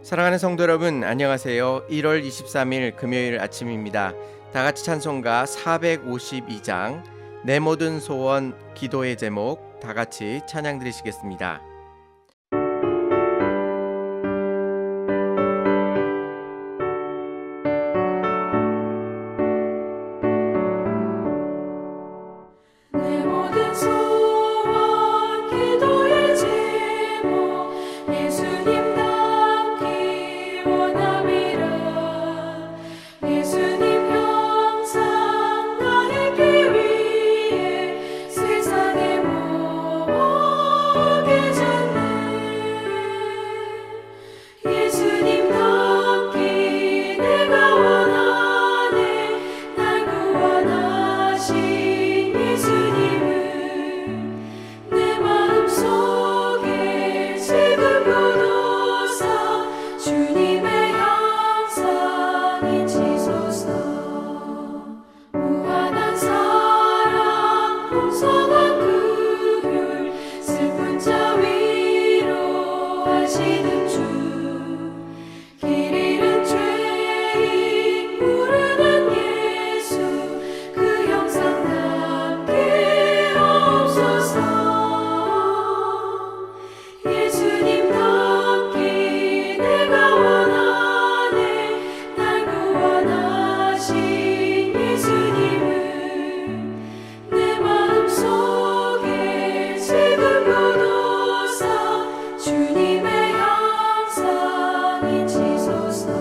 사랑하는 성도 여러분, 안녕하세요. 1월 23일 금요일 아침입니다. 다 같이 찬송가 452장 내 모든 소원 기도의 제목 다 같이 찬양 드리시겠습니다. 내 모든 소원 기도의 제목 예수님 닮기 원함이라. 예수님 형상 나에게 위해 세상에 모게 졌네. 예수님 닮기 내가 원하네. 날 구원하신 예수님은 내 마음속에 지금부터 주님의 형상이시소서. 무한한 사랑 풍성한 긍휼 슬픈 자 위로하시는 주. 길 잃은 죄인 부르는 예수 그 형상 담게 없소서. 예수님 닮기 내가 원하네. 날 구원하신 예수님은 내 마음속에 지금부터 주님의 형상이시소서.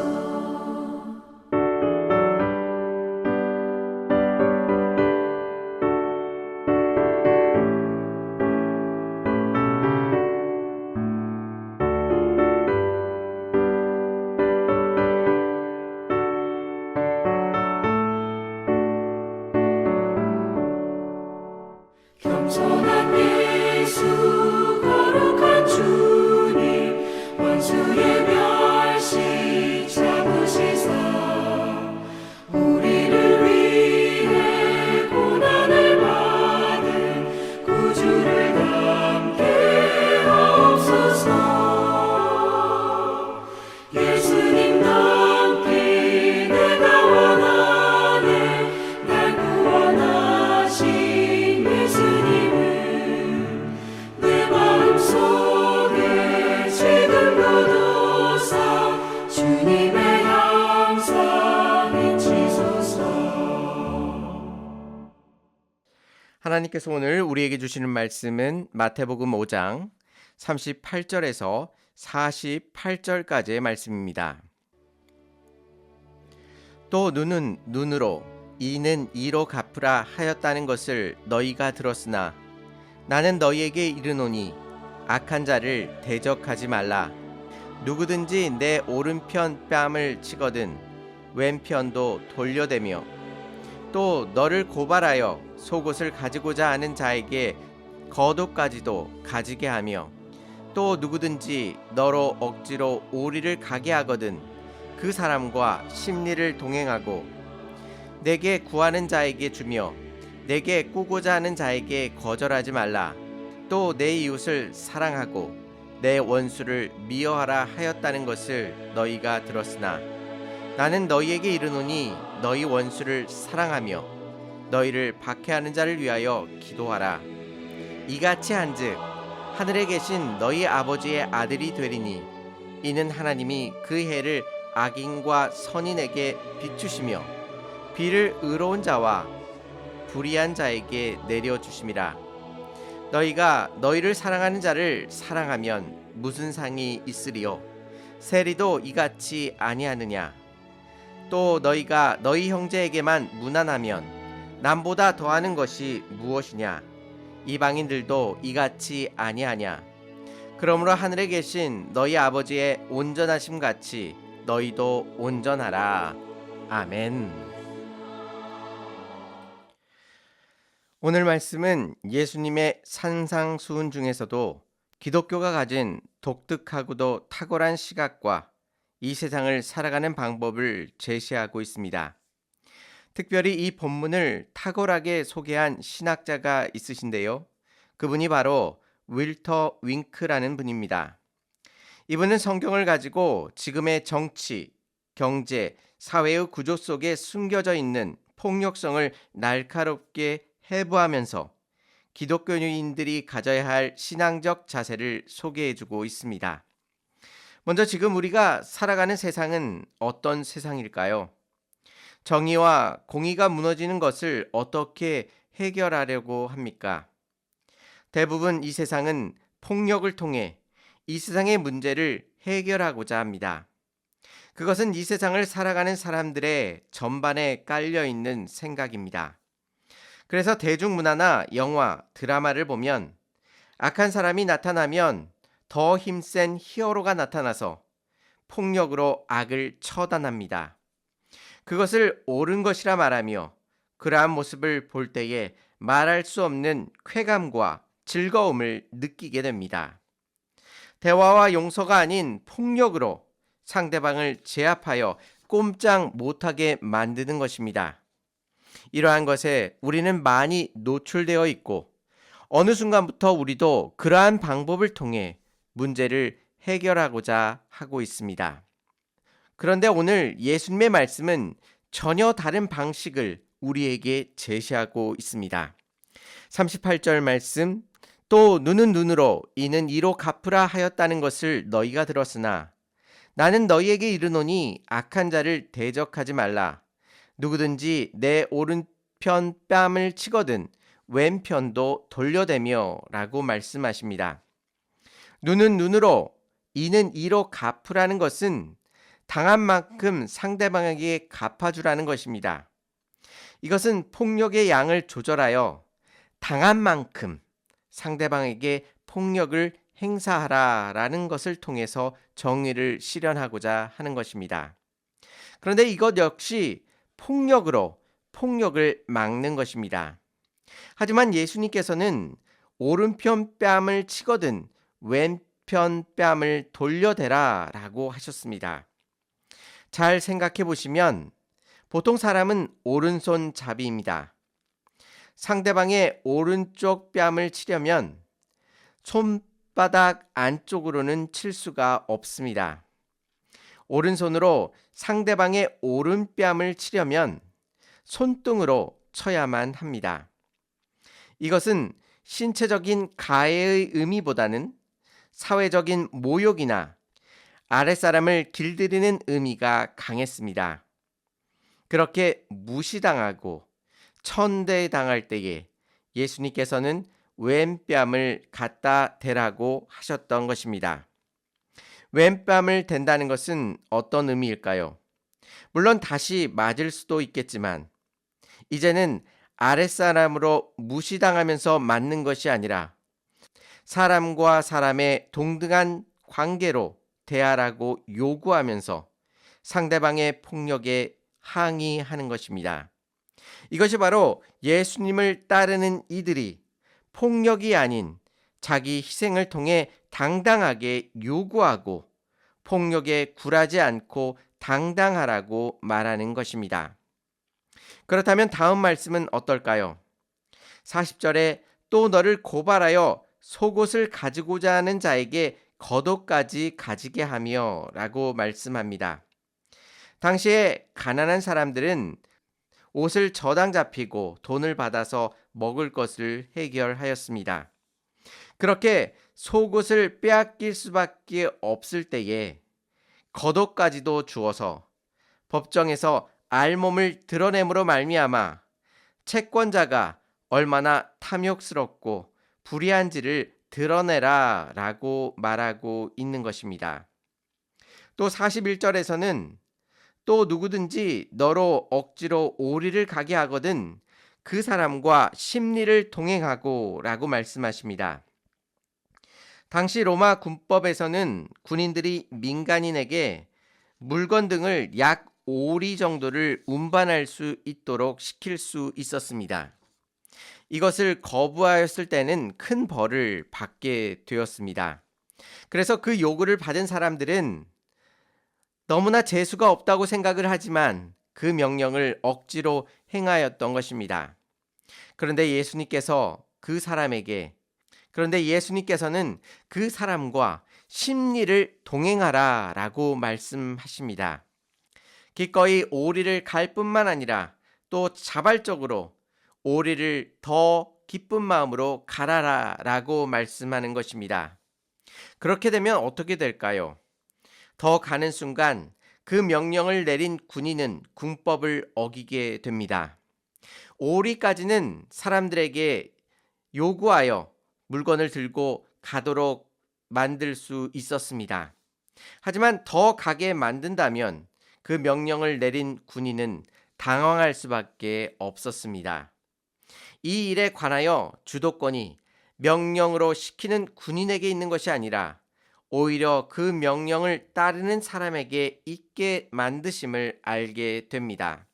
겸손한 예수 거룩한 주님 원수의 멸시 잡으시사 우리를 위해 고난을 받은 구주를 닮게 하옵소서. 예수님 닮기 내가 원하네. 날 구원하신 예수님은 내 마음속에 지금부터 주님의 형상이시소서. 하나님께서 오늘 우리에게 주시는 말씀은 마태복음 5장 38절에서 48절까지의 말씀입니다. 또 눈은 눈으로 이는 이로 갚으라 하였다는 것을 너희가 들었으나 나는 너희에게 이르노니 악한 자를 대적하지 말라. 누구든지 내 오른편 뺨을 치거든 왼편도 돌려대며 또 너를 고발하여 속옷을 가지고자 하는 자에게 겉옷까지도 가지게 하며 또 누구든지 너로 억지로 오리를 가게 하거든 그 사람과 심리를 동행하고 내게 구하는 자에게 주며 내게 꾸고자 하는 자에게 거절하지 말라. 또 내 이웃을 사랑하고 내 원수를 미워하라 하였다는 것을 너희가 들었으나 나는 너희에게 이르노니 너희 원수를 사랑하며 너희를 박해하는 자를 위하여 기도하라. 이같이 한즉 하늘에 계신 너희 아버지의 아들이 되리니 이는 하나님이 그 해를 악인과 선인에게 비추시며 비를 의로운 자와 불의한 자에게 내려주심이라. 너희가 너희를 사랑하는 자를 사랑하면 무슨 상이 있으리요? 세리도 이같이 아니하느냐? 또 너희가 너희 형제에게만 무난하면 남보다 더하는 것이 무엇이냐? 이방인들도 이같이 아니하냐? 그러므로 하늘에 계신 너희 아버지의 온전하심 같이 너희도 온전하라. 아멘. 오늘 말씀은 예수님의 산상수훈 중에서도 기독교가 가진 독특하고도 탁월한 시각과 이 세상을 살아가는 방법을 제시하고 있습니다. 특별히 이 본문을 탁월하게 소개한 신학자가 있으신데요. 그분이 바로 윌터 윙크라는 분입니다. 이분은 성경을 가지고 지금의 정치, 경제, 사회의 구조 속에 숨겨져 있는 폭력성을 날카롭게 해부하면서 기독교인들이 가져야 할 신앙적 자세를 소개해주고 있습니다. 먼저 지금 우리가 살아가는 세상은 어떤 세상일까요? 정의와 공의가 무너지는 것을 어떻게 해결하려고 합니까? 대부분 이 세상은 폭력을 통해 이 세상의 문제를 해결하고자 합니다. 그것은 이 세상을 살아가는 사람들의 전반에 깔려 있는 생각입니다. 그래서 대중문화나 영화, 드라마를 보면 악한 사람이 나타나면 더 힘센 히어로가 나타나서 폭력으로 악을 처단합니다. 그것을 옳은 것이라 말하며 그러한 모습을 볼 때에 말할 수 없는 쾌감과 즐거움을 느끼게 됩니다. 대화와 용서가 아닌 폭력으로 상대방을 제압하여 꼼짝 못하게 만드는 것입니다. 이러한 것에 우리는 많이 노출되어 있고 어느 순간부터 우리도 그러한 방법을 통해 문제를 해결하고자 하고 있습니다. 그런데 오늘 예수님의 말씀은 전혀 다른 방식을 우리에게 제시하고 있습니다. 38절 말씀, 또 눈은 눈으로 이는 이로 갚으라 하였다는 것을 너희가 들었으나 나는 너희에게 이르노니 악한 자를 대적하지 말라. 누구든지 내 오른편 뺨을 치거든 왼편도 돌려대며 라고 말씀하십니다. 눈은 눈으로 이는 이로 갚으라는 것은 당한 만큼 상대방에게 갚아주라는 것입니다. 이것은 폭력의 양을 조절하여 당한 만큼 상대방에게 폭력을 행사하라라는 것을 통해서 정의를 실현하고자 하는 것입니다. 그런데 이것 역시 폭력으로 폭력을 막는 것입니다. 하지만 예수님께서는 오른편 뺨을 치거든 왼편 뺨을 돌려대라 라고 하셨습니다. 잘 생각해 보시면 보통 사람은 오른손 잡이입니다. 상대방의 오른쪽 뺨을 치려면 손바닥 안쪽으로는 칠 수가 없습니다. 오른손으로 상대방의 오른뺨을 치려면 손등으로 쳐야만 합니다. 이것은 신체적인 가해의 의미보다는 사회적인 모욕이나 아랫사람을 길들이는 의미가 강했습니다. 그렇게 무시당하고 천대당할 때에 예수님께서는 왼뺨을 갖다 대라고 하셨던 것입니다. 왼뺨을 댄다는 것은 어떤 의미일까요? 물론 다시 맞을 수도 있겠지만 이제는 아랫사람으로 무시당하면서 맞는 것이 아니라 사람과 사람의 동등한 관계로 대하라고 요구하면서 상대방의 폭력에 항의하는 것입니다. 이것이 바로 예수님을 따르는 이들이 폭력이 아닌 자기 희생을 통해 당당하게 요구하고 폭력에 굴하지 않고 당당하라고 말하는 것입니다. 그렇다면 다음 말씀은 어떨까요? 40절에 또 너를 고발하여 속옷을 가지고자 하는 자에게 겉옷까지 가지게 하며 라고 말씀합니다. 당시에 가난한 사람들은 옷을 저당 잡히고 돈을 받아서 먹을 것을 해결하였습니다. 그렇게 속옷을 빼앗길 수밖에 없을 때에 겉옷까지도 주어서 법정에서 알몸을 드러냄으로 말미암아 채권자가 얼마나 탐욕스럽고 불의한지를 드러내라 라고 말하고 있는 것입니다. 또 41절에서는 또 누구든지 너로 억지로 오리를 가게 하거든 그 사람과 심리를 동행하고 라고 말씀하십니다. 당시 로마 군법에서는 군인들이 민간인에게 물건 등을 약 5리 정도를 운반할 수 있도록 시킬 수 있었습니다. 이것을 거부하였을 때는 큰 벌을 받게 되었습니다. 그래서 그 요구를 받은 사람들은 너무나 재수가 없다고 생각을 하지만 그 명령을 억지로 행하였던 것입니다. 그런데 예수님께서는 그 사람과 심리를 동행하라 라고 말씀하십니다. 기꺼이 오리를 갈 뿐만 아니라 또 자발적으로 오리를 더 기쁜 마음으로 가라라 라고 말씀하는 것입니다. 그렇게 되면 어떻게 될까요? 더 가는 순간 그 명령을 내린 군인은 군법을 어기게 됩니다. 오리까지는 사람들에게 요구하여 물건을 들고 가도록 만들 수 있었습니다. 하지만 더 가게 만든다면 그 명령을 내린 군인은 당황할 수밖에 없었습니다. 이 일에 관하여 주도권이 명령으로 시키는 군인에게 있는 것이 아니라 오히려 그 명령을 따르는 사람에게 있게 만드심을 알게 됩니다.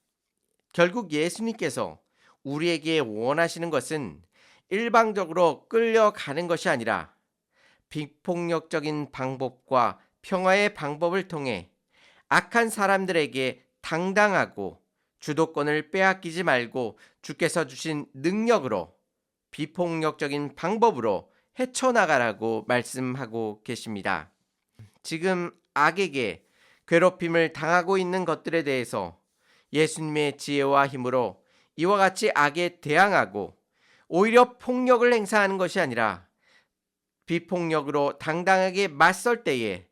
결국 예수님께서 우리에게 원하시는 것은 일방적으로 끌려가는 것이 아니라 비폭력적인 방법과 평화의 방법을 통해 악한 사람들에게 당당하고 주도권을 빼앗기지 말고 주께서 주신 능력으로 비폭력적인 방법으로 헤쳐나가라고 말씀하고 계십니다. 지금 악에게 괴롭힘을 당하고 있는 것들에 대해서 예수님의 지혜와 힘으로 이와 같이 악에 대항하고 오히려 폭력을 행사하는 것이 아니라 비폭력으로 당당하게 맞설 때에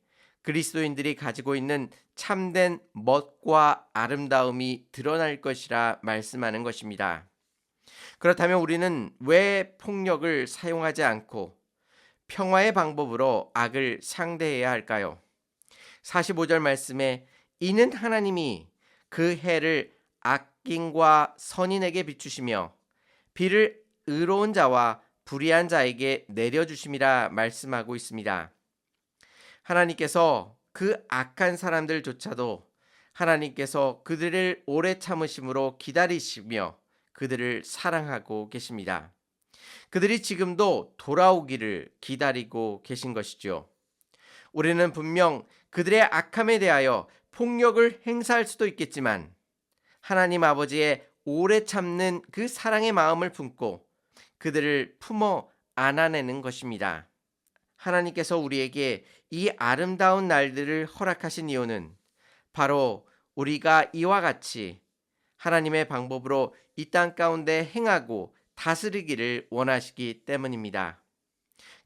그리스도인들이 가지고 있는 참된 멋과 아름다움이 드러날 것이라 말씀하는 것입니다. 그렇다면 우리는 왜 폭력을 사용하지 않고 평화의 방법으로 악을 상대해야 할까요? 45절 말씀에 이는 하나님이 그 해를 악인과 선인에게 비추시며 비를 의로운 자와 불의한 자에게 내려주심이라 말씀하고 있습니다. 하나님께서 그 악한 사람들조차도 하나님께서 그들을 오래 참으심으로 기다리시며 그들을 사랑하고 계십니다. 그들이 지금도 돌아오기를 기다리고 계신 것이죠. 우리는 분명 그들의 악함에 대하여 폭력을 행사할 수도 있겠지만 하나님 아버지의 오래 참는 그 사랑의 마음을 품고 그들을 품어 안아내는 것입니다. 하나님께서 우리에게 이 아름다운 날들을 허락하신 이유는 바로 우리가 이와 같이 하나님의 방법으로 이 땅 가운데 행하고 다스리기를 원하시기 때문입니다.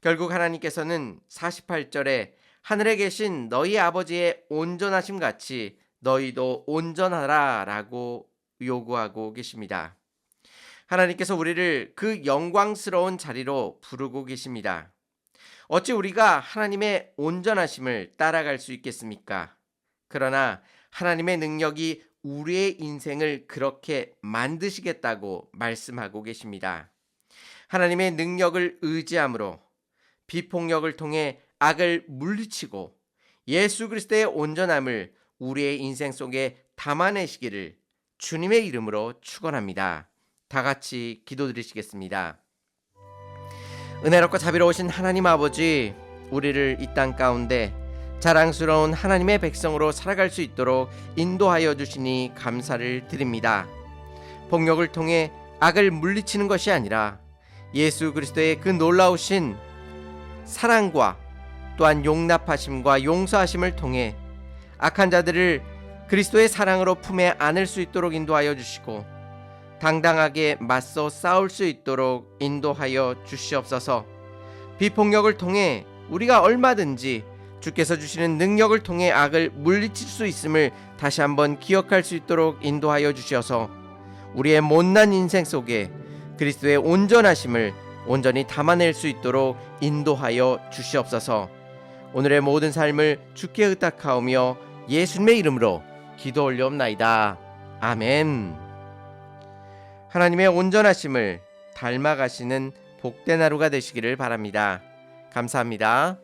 결국 하나님께서는 48절에 하늘에 계신 너희 아버지의 온전하심 같이 너희도 온전하라 라고 요구하고 계십니다. 하나님께서 우리를 그 영광스러운 자리로 부르고 계십니다. 어찌 우리가 하나님의 온전하심을 따라갈 수 있겠습니까? 그러나 하나님의 능력이 우리의 인생을 그렇게 만드시겠다고 말씀하고 계십니다. 하나님의 능력을 의지함으로 비폭력을 통해 악을 물리치고 예수 그리스도의 온전함을 우리의 인생 속에 담아내시기를 주님의 이름으로 축원합니다. 다 같이 기도드리시겠습니다. 은혜롭고 자비로우신 하나님 아버지, 우리를 이 땅 가운데 자랑스러운 하나님의 백성으로 살아갈 수 있도록 인도하여 주시니 감사를 드립니다. 폭력을 통해 악을 물리치는 것이 아니라 예수 그리스도의 그 놀라우신 사랑과 또한 용납하심과 용서하심을 통해 악한 자들을 그리스도의 사랑으로 품에 안을 수 있도록 인도하여 주시고 당당하게 맞서 싸울 수 있도록 인도하여 주시옵소서. 비폭력을 통해 우리가 얼마든지 주께서 주시는 능력을 통해 악을 물리칠 수 있음을 다시 한번 기억할 수 있도록 인도하여 주셔서 우리의 못난 인생 속에 그리스도의 온전하심을 온전히 담아낼 수 있도록 인도하여 주시옵소서. 오늘의 모든 삶을 주께 의탁하오며 예수님의 이름으로 기도 올려옵나이다. 아멘. 하나님의 온전하심을 닮아가시는 복된 하루가 되시기를 바랍니다. 감사합니다.